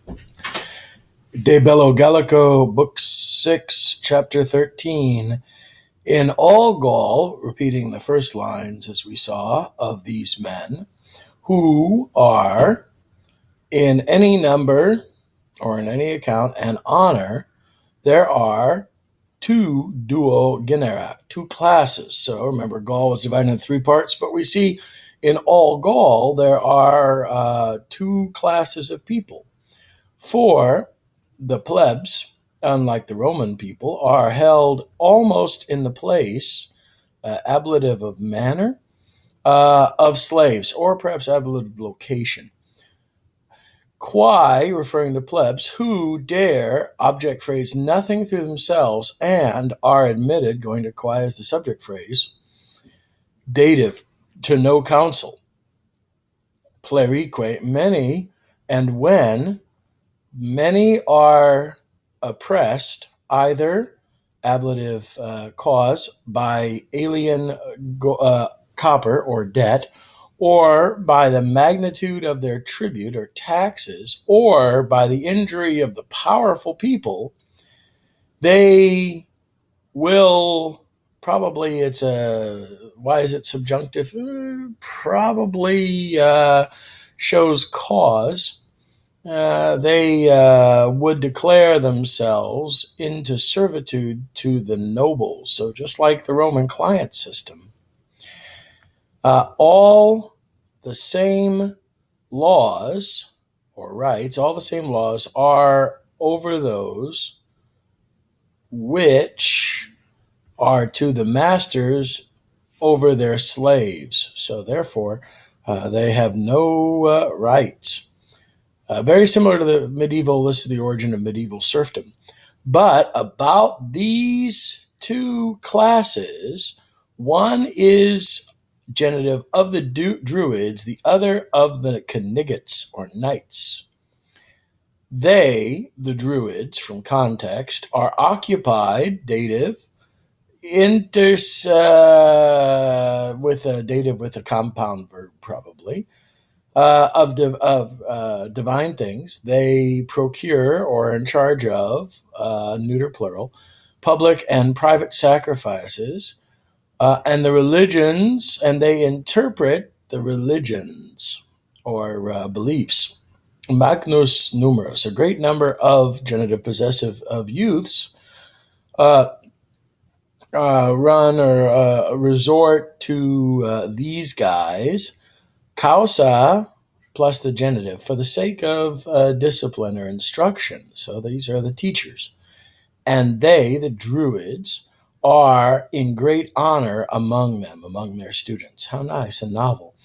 De Bello Gallico, Book 6, Chapter 13. In all Gaul, repeating the first lines as we saw of these men, who are in any number or in any account and honor, there are two duo genera, two classes. So remember, Gaul was divided into three parts, but we see in all Gaul there are two classes of people. For the plebs, unlike the Roman people, are held almost in the place, ablative of manner, of slaves, or perhaps ablative of location. Quae, referring to plebs, who dare, object phrase, nothing through themselves, and are admitted, going to quae as the subject phrase, dative, to no counsel. Plerique, many, and when many are oppressed, either ablative cause by alien copper or debt, or by the magnitude of their tribute or taxes, or by the injury of the powerful people, they will probably, why is it subjunctive? Probably shows cause. They would declare themselves into servitude to the nobles. So just like the Roman client system, all the same laws or rights, all the same laws are over those which are to the masters over their slaves. So therefore, they have no rights. Very similar to the medieval list of the origin of medieval serfdom. But about these two classes, one is genitive of the Druids, the other of the Knights or knights. They, the Druids, from context, are occupied, dative, with a dative with a compound verb, probably, of divine things. They procure or are in charge of, neuter plural, public and private sacrifices, and the religions, and they interpret the religions or beliefs. Magnus numerus, a great number of genitive possessive of youths run or resort to these guys, causa plus the genitive, for the sake of discipline or instruction. So these are the teachers. And they, the Druids, are in great honor among them, among their students. How nice and novel.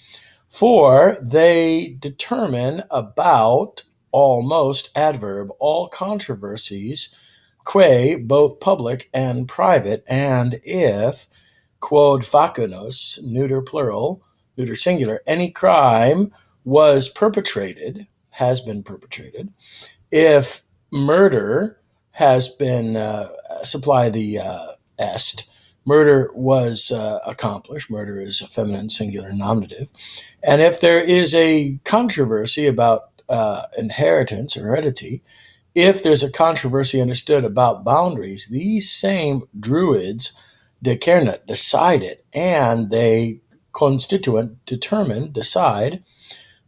For they determine about, almost adverb, all controversies, quae, both public and private, and if, quod facinus, neuter plural, neuter singular, any crime was perpetrated, has been perpetrated, if murder has been, supply the est, murder was accomplished, murder is a feminine singular nominative, and if there is a controversy about inheritance or heredity, if there's a controversy understood about boundaries, these same Druids decernat, decide it, and they constituent, determine, decide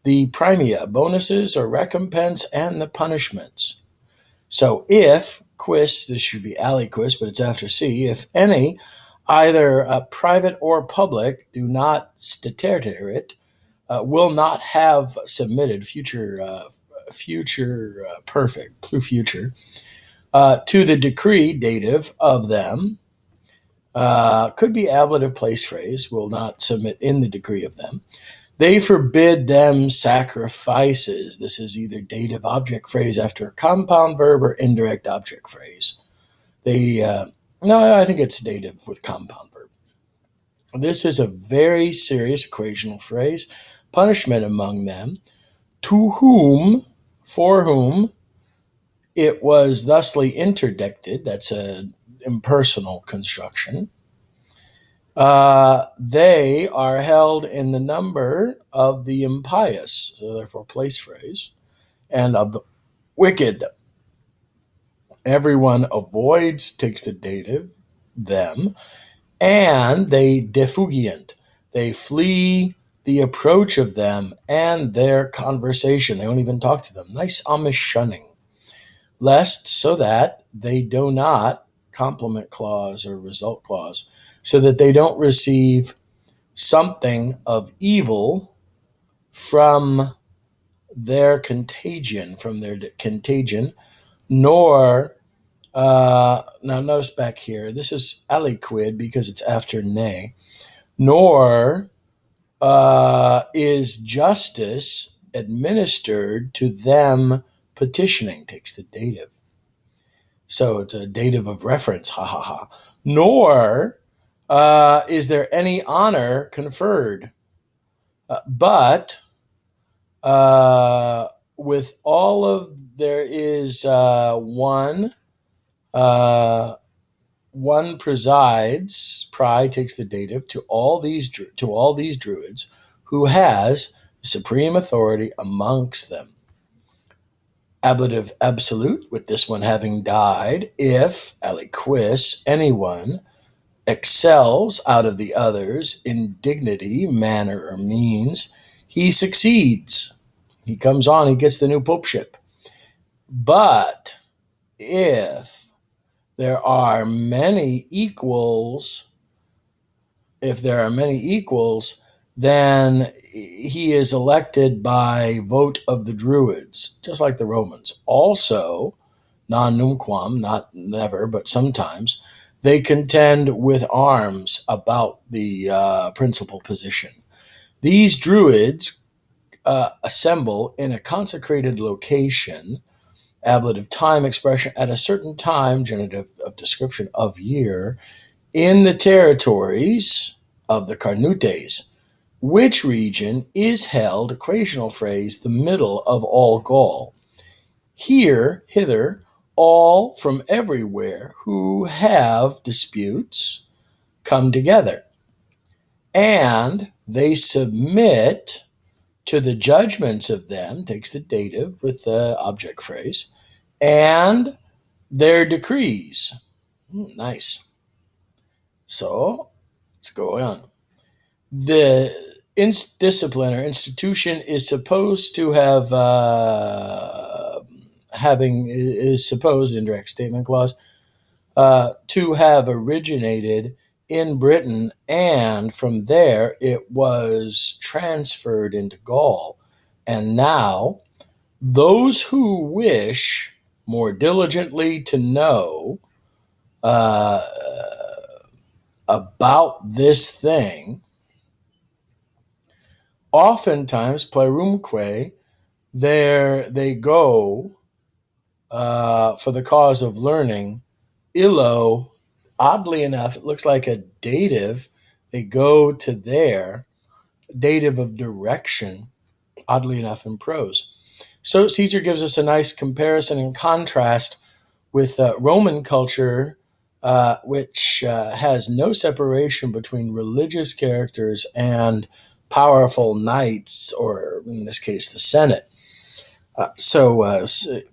the premia, bonuses or recompense, and the punishments. So if quis, this should be aliquis, but it's after C, if any, either private or public, do not staterter it, will not have submitted, future perfect, plus future, to the decree, dative, of them, could be ablative place phrase, will not submit in the decree of them. They forbid them sacrifices. This is either dative object phrase after a compound verb or indirect object phrase. No, I think it's dative with compound verb. This is a very serious equational phrase. Punishment among them, to whom, for whom, it was thusly interdicted. That's an impersonal construction. They are held in the number of the impious, so therefore place phrase, and of the wicked. Everyone avoids, takes the dative, them, and they defugient. They flee the approach of them and their conversation. They don't even talk to them. Nice Amish shunning. Lest so that they do not, complement clause or result clause, so that they don't receive something of evil from their contagion, nor, now notice back here, this is aliquid because it's after ne, nor is justice administered to them petitioning, takes the dative. So it's a dative of reference, ha ha ha. Nor is there any honor conferred, but with all of there is one presides. Pri takes the dative to all these druids, who has supreme authority amongst them. Ablative absolute, with this one having died, if aliquis anyone excels out of the others in dignity, manner, or means, he succeeds. He comes on, he gets the new popeship. But if there are many equals, then he is elected by vote of the druids, just like the Romans. Also, non numquam, not never, but sometimes, they contend with arms about the principal position. These druids assemble in a consecrated location, ablative time expression, at a certain time, genitive of description of year, in the territories of the Carnutes, which region is held, equational phrase, the middle of all Gaul. Here, hither, all from everywhere who have disputes come together, and they submit to the judgments of them, takes the dative with the object phrase, and their decrees. Nice. So, let's go on. The discipline or institution is supposed to have is supposed, indirect statement clause, to have originated in Britain, and from there it was transferred into Gaul. And now those who wish more diligently to know about this thing, oftentimes plerumque, there they go for the cause of learning. Illo, oddly enough, it looks like a dative. They go to there, dative of direction, oddly enough, in prose. So Caesar gives us a nice comparison and contrast with Roman culture, which has no separation between religious characters and powerful knights, or in this case, the Senate.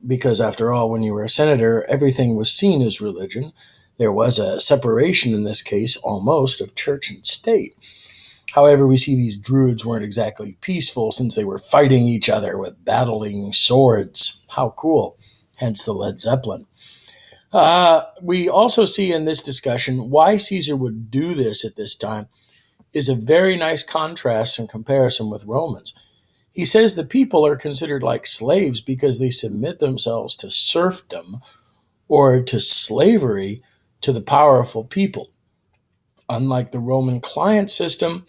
Because after all, when you were a senator, everything was seen as religion. There was a separation, in this case, almost, of church and state. However, we see these druids weren't exactly peaceful, since they were fighting each other with battling swords. How cool. Hence the Led Zeppelin. We also see in this discussion why Caesar would do this at this time is a very nice contrast and comparison with Romans. He says the people are considered like slaves because they submit themselves to serfdom or to slavery to the powerful people. Unlike the Roman client system,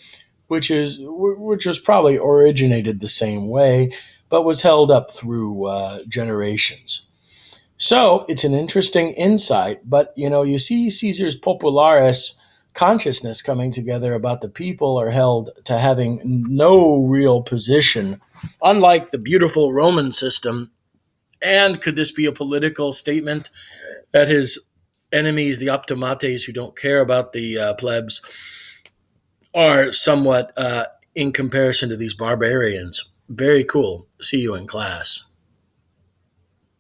which was probably originated the same way, but was held up through generations. So it's an interesting insight, but you see Caesar's popularis consciousness coming together about the people are held to having no real position, unlike the beautiful Roman system. And could this be a political statement that his enemies, the optimates who don't care about the plebs, are somewhat in comparison to these barbarians? Very cool. See you in class.